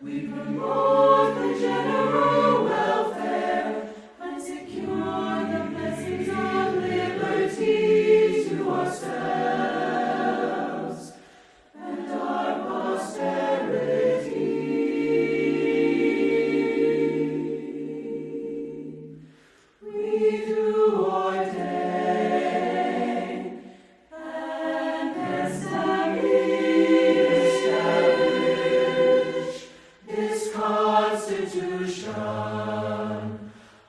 We promote the general welfare and secure the blessings of liberty to ourselves and our posterity. We do ordain and establish this Constitution,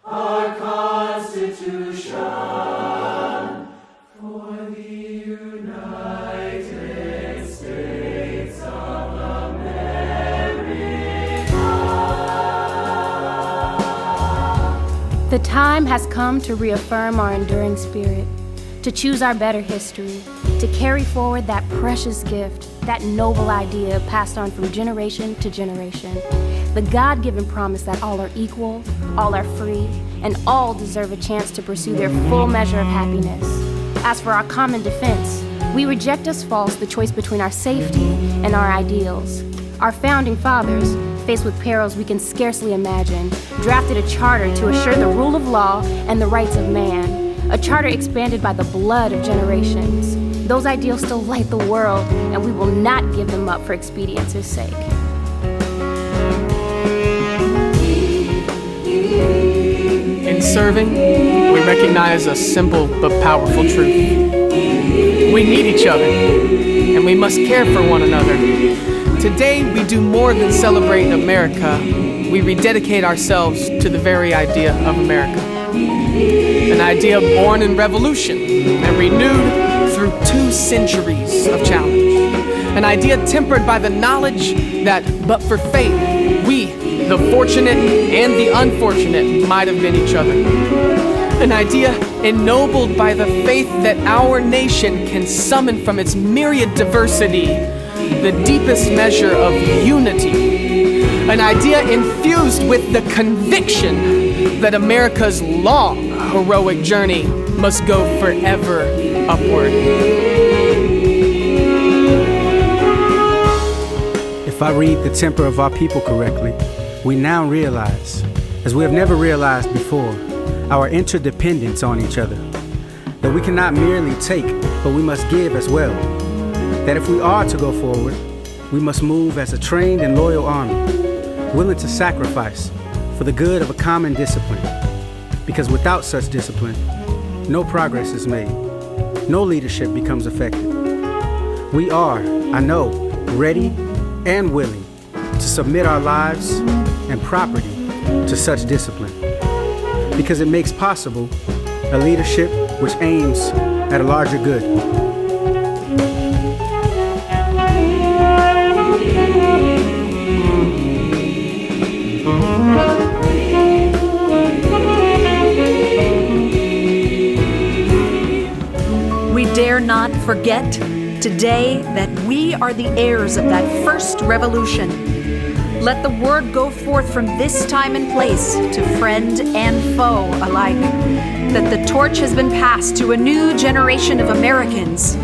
our Constitution, for the United States of America. The time has come to reaffirm our enduring spirit, to choose our better history, to carry forward that precious gift, that noble idea passed on from generation to generation. The God-given promise that all are equal, all are free, and all deserve a chance to pursue their full measure of happiness. As for our common defense, we reject as false the choice between our safety and our ideals. Our founding fathers, faced with perils we can scarcely imagine, drafted a charter to assure the rule of law and the rights of man, a charter expanded by the blood of generations. Those ideals still light the world, and we will not give them up for expedience's sake. In serving, we recognize a simple but powerful truth. We need each other, and we must care for one another. Today, we do more than celebrate America. We rededicate ourselves to the very idea of America. An idea born in revolution and renewed through 2 centuries of challenge. An idea tempered by the knowledge that, but for fate, we, the fortunate and the unfortunate, might have been each other. An idea ennobled by the faith that our nation can summon from its myriad diversity the deepest measure of unity. An idea infused with the conviction that America's long, heroic journey must go forever upward. If I read the temper of our people correctly, we now realize, as we have never realized before, our interdependence on each other. That we cannot merely take, but we must give as well. That if we are to go forward, we must move as a trained and loyal army, willing to sacrifice for the good of a common discipline. Because without such discipline, no progress is made. No leadership becomes effective. We are, I know, ready and willing to submit our lives and property to such discipline. Because it makes possible a leadership which aims at a larger good. We dare not forget today that we are the heirs of that first revolution. Let the word go forth from this time and place to friend and foe alike, that the torch has been passed to a new generation of Americans,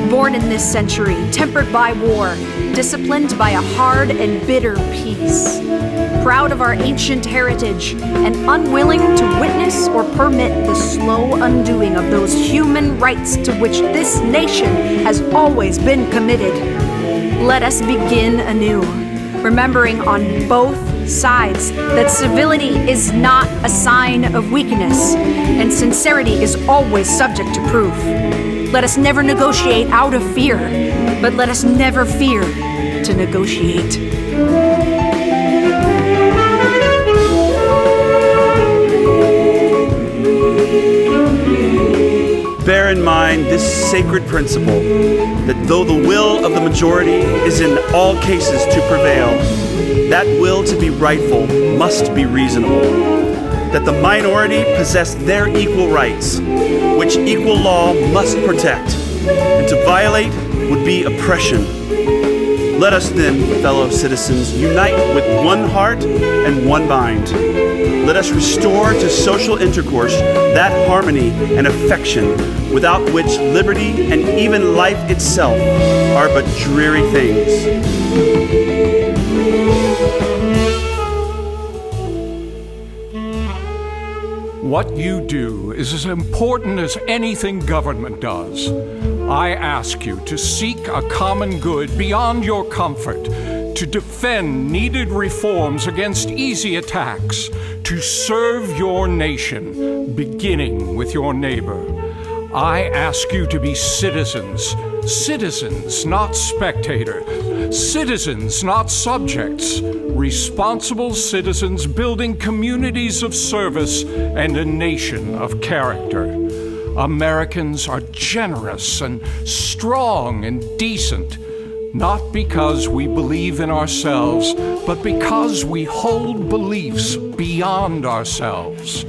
born in this century, tempered by war, disciplined by a hard and bitter peace, proud of our ancient heritage, and unwilling to witness or permit the slow undoing of those human rights to which this nation has always been committed. Let us begin anew, remembering on both sides that civility is not a sign of weakness, and sincerity is always subject to proof. Let us never negotiate out of fear, but let us never fear to negotiate. Bear in mind this sacred principle, that though the will of the majority is in all cases to prevail, that will to be rightful must be reasonable. That the minority possess their equal rights, which equal law must protect, and to violate would be oppression. Let us then, fellow citizens, unite with one heart and one mind. Let us restore to social intercourse that harmony and affection without which liberty and even life itself are but dreary things. What you do is as important as anything government does. I ask you to seek a common good beyond your comfort, to defend needed reforms against easy attacks, to serve your nation, beginning with your neighbor. I ask you to be citizens, citizens, not spectators, citizens, not subjects, responsible citizens building communities of service and a nation of character. Americans are generous and strong and decent, not because we believe in ourselves, but because we hold beliefs beyond ourselves.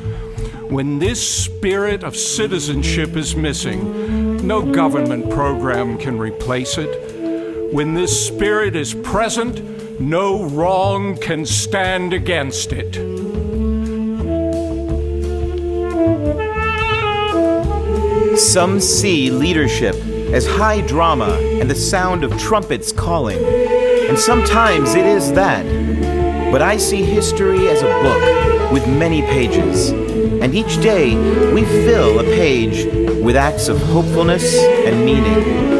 When this spirit of citizenship is missing, no government program can replace it. When this spirit is present, no wrong can stand against it. Some see leadership as high drama and the sound of trumpets calling, and sometimes it is that. But I see history as a book with many pages, and each day we fill a page with acts of hopefulness and meaning.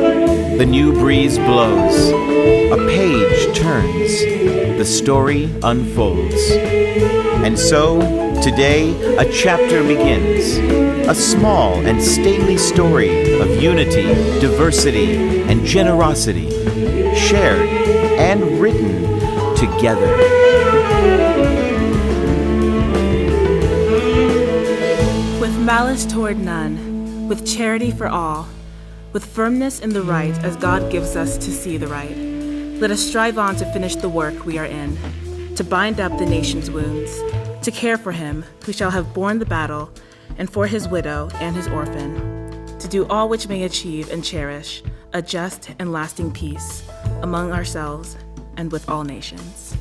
The new breeze blows, a page turns, the story unfolds. And so, today, a chapter begins, a small and stately story of unity, diversity, and generosity, shared and written together. With malice toward none, with charity for all, with firmness in the right as God gives us to see the right, let us strive on to finish the work we are in, to bind up the nation's wounds, to care for him who shall have borne the battle, and for his widow and his orphan, to do all which may achieve and cherish a just and lasting peace among ourselves and with all nations.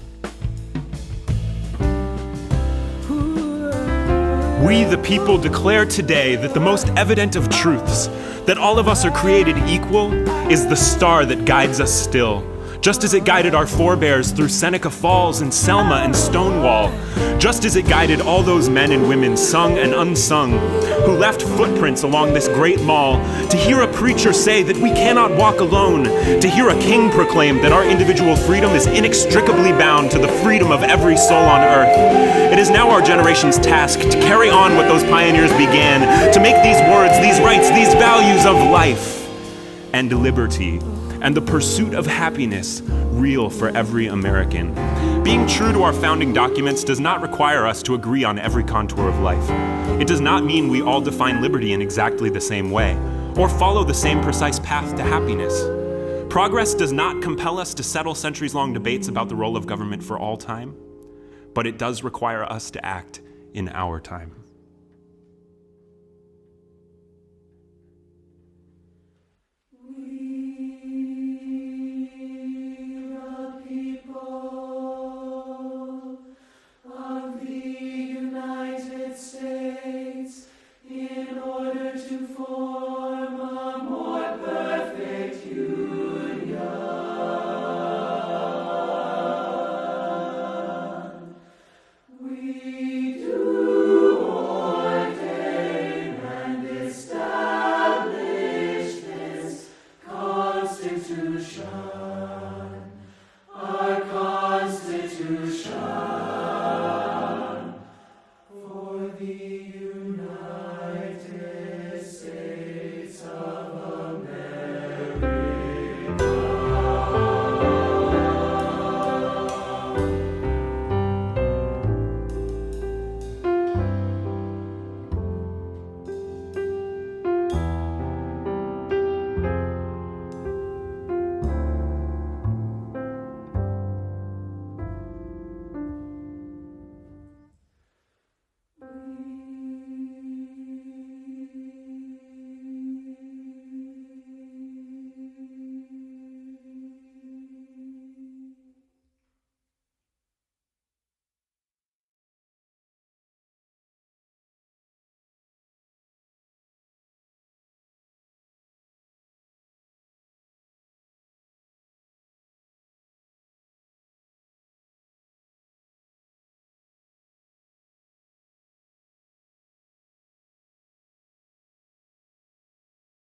We, the people, declare today that the most evident of truths, that all of us are created equal, is the star that guides us still, just as it guided our forebears through Seneca Falls and Selma and Stonewall, just as it guided all those men and women, sung and unsung, who left footprints along this great mall, to hear a preacher say that we cannot walk alone, to hear a king proclaim that our individual freedom is inextricably bound to the freedom of every soul on earth. It is now our generation's task to carry on what those pioneers began, to make these words, these rights, these values of life and liberty and the pursuit of happiness real for every American. Being true to our founding documents does not require us to agree on every contour of life. It does not mean we all define liberty in exactly the same way, or follow the same precise path to happiness. Progress does not compel us to settle centuries-long debates about the role of government for all time, but it does require us to act in our time.